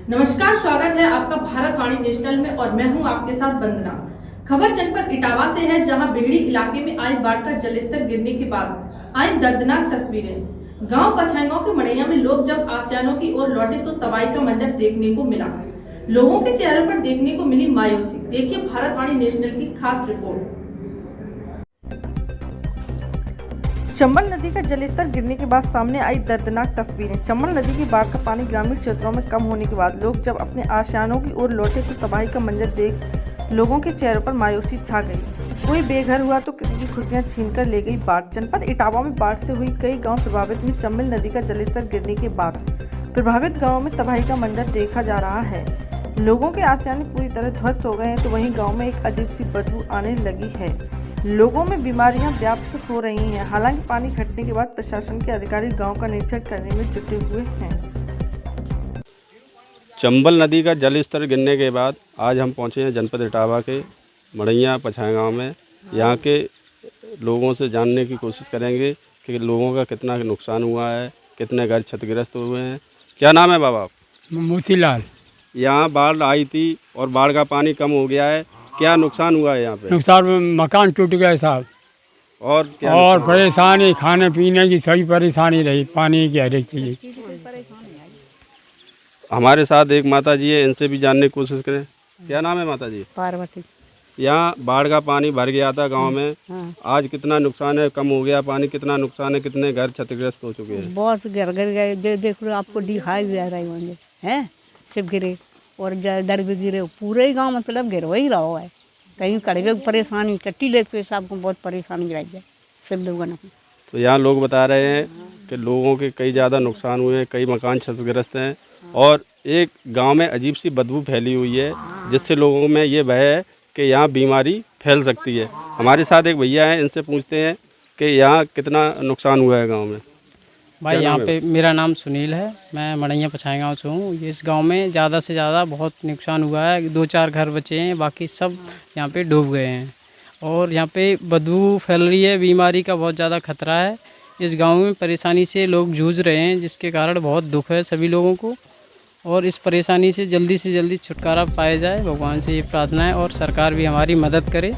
नमस्कार, स्वागत है आपका भारतवाणी नेशनल में और मैं हूं आपके साथ वंदना। खबर जनपद इटावा से है, जहां बेहड़ी इलाके में आई बाढ़ का जलस्तर गिरने के बाद आई दर्दनाक तस्वीरें। गांव पछाईगांव के मड़ैया में लोग जब आसियानों की ओर लौटे तो तबाही का मंजर देखने को मिला। लोगों के चेहरों पर देखने को मिली मायूसी। देखिए भारतवाणी नेशनल की खास रिपोर्ट। चंबल नदी का जलस्तर गिरने के बाद सामने आई दर्दनाक तस्वीरें। चंबल नदी की बाढ़ का पानी ग्रामीण क्षेत्रों में कम होने के बाद लोग जब अपने आशियानों की ओर लौटे तो तबाही का मंजर देख लोगों के चेहरों पर मायूसी छा गई। कोई बेघर हुआ तो किसी की खुशियां छीनकर ले गई बाढ़। जनपद इटावा में बाढ़ से हुई कई गांव प्रभावित हुई। चंबल नदी का जलस्तर गिरने के बाद प्रभावित गाँव में तबाही का मंजर देखा जा रहा है। लोगों के आशियाने पूरी तरह ध्वस्त हो गए हैं तो वहीं गाँव में एक अजीब सी बदबू आने लगी है। लोगों में बीमारियां व्याप्त हो रही हैं। हालांकि पानी घटने के बाद प्रशासन के अधिकारी गांव का निरीक्षण करने में जुटे हुए हैं। चंबल नदी का जलस्तर गिरने के बाद आज हम पहुंचे हैं जनपद इटावा के मड़ैया पछाईगांव में। यहां के लोगों से जानने की कोशिश करेंगे कि लोगों का कितना नुकसान हुआ है, कितने घर क्षतिग्रस्त हुए हैं। क्या नाम है बाबा? मोतीलाल। यहाँ बाढ़ आई थी और बाढ़ का पानी कम हो गया है, क्या नुकसान हुआ है यहाँ पे? नुकसान मकान टूट गए साहब। और क्या और परेशानी खाने पीने की सभी परेशानी रही, पानी की हर एक चीज़। हमारे साथ एक माता जी है, इनसे भी जानने की कोशिश करें। क्या नाम है माता जी? पार्वती। यहाँ बाढ़ का पानी भर गया था गांव में। हाँ। आज कितना नुकसान है, कम हो गया पानी, कितना नुकसान है, कितने घर क्षतिग्रस्त हो चुके हैं? बहुत घर गिर गए, देख लो आपको दिखाई दे रहा है, हैं सिर्फ गिरे और दर भी गिरे। पूरे गांव मतलब गिर वही रहा है। कहीं कड़वे परेशानी टट्टी लेते साहब को बहुत परेशानी रही है सब लोगों ने। तो यहाँ लोग बता रहे हैं कि लोगों के कई ज़्यादा नुकसान हुए हैं, कई मकान क्षतिग्रस्त हैं और एक गांव में अजीब सी बदबू फैली हुई है, जिससे लोगों में ये भय है कि यहाँ बीमारी फैल सकती है। हमारे साथ एक भैया हैं, इनसे पूछते हैं कि यहाँ कितना नुकसान हुआ है गांव में। भाई यहाँ पे मेरा नाम सुनील है, मैं मड़ैया पछाईगांव से हूँ। इस गांव में ज़्यादा से ज़्यादा बहुत नुकसान हुआ है। 2-4 घर बचे हैं, बाकी सब यहाँ पे डूब गए हैं और यहाँ पे बदबू फैल रही है। बीमारी का बहुत ज़्यादा खतरा है। इस गांव में परेशानी से लोग जूझ रहे हैं, जिसके कारण बहुत दुख है सभी लोगों को और इस परेशानी से जल्दी छुटकारा पाया जाए, भगवान से ये प्रार्थना है और सरकार भी हमारी मदद करे।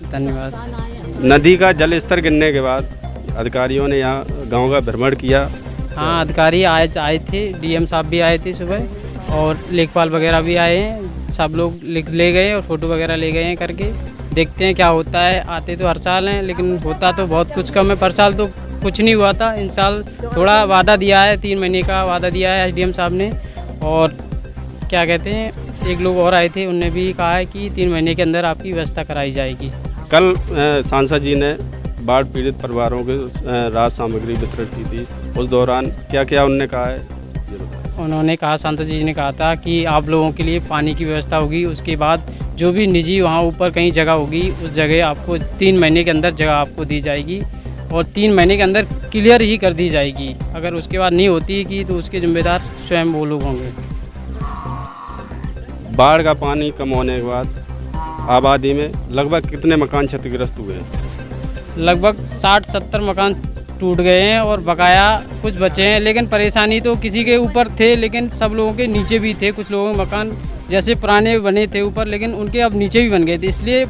धन्यवाद। नदी का जल स्तर गिरने के बाद अधिकारियों ने यहाँ गांव का भ्रमण किया। हाँ, अधिकारी आए थे, डीएम साहब भी आए थे सुबह और लेखपाल वगैरह भी आए हैं। सब लोग ले गए और फ़ोटो वगैरह ले गए हैं करके। देखते हैं क्या होता है। आते तो हर साल हैं लेकिन होता तो बहुत कुछ कम है। पर साल तो कुछ नहीं हुआ था। इन साल थोड़ा वादा दिया है, 3 महीने का वादा दिया है डीएम साहब ने। और क्या कहते हैं, एक लोग और आए थे, उनने भी कहा है कि 3 महीने के अंदर आपकी व्यवस्था कराई जाएगी। कल सांसद जी ने बाढ़ पीड़ित परिवारों के राहत सामग्री वितरित की थी, उस दौरान क्या क्या उन्होंने कहा है? उन्होंने कहा, सांसद जी ने कहा था कि आप लोगों के लिए पानी की व्यवस्था होगी। उसके बाद जो भी निजी वहाँ ऊपर कहीं जगह होगी, उस जगह आपको 3 महीने के अंदर जगह आपको दी जाएगी और 3 महीने के अंदर क्लियर ही कर दी जाएगी। अगर उसके बाद नहीं होती कि तो उसके जिम्मेदार स्वयं वो लोग होंगे। बाढ़ का पानी कम होने के बाद आबादी में लगभग कितने मकान क्षतिग्रस्त हुए हैं? लगभग 60-70 मकान टूट गए हैं और बकाया कुछ बचे हैं। लेकिन परेशानी तो किसी के ऊपर थे, लेकिन सब लोगों के नीचे भी थे। कुछ लोगों के मकान जैसे पुराने बने थे ऊपर, लेकिन उनके अब नीचे भी बन गए थे, इसलिए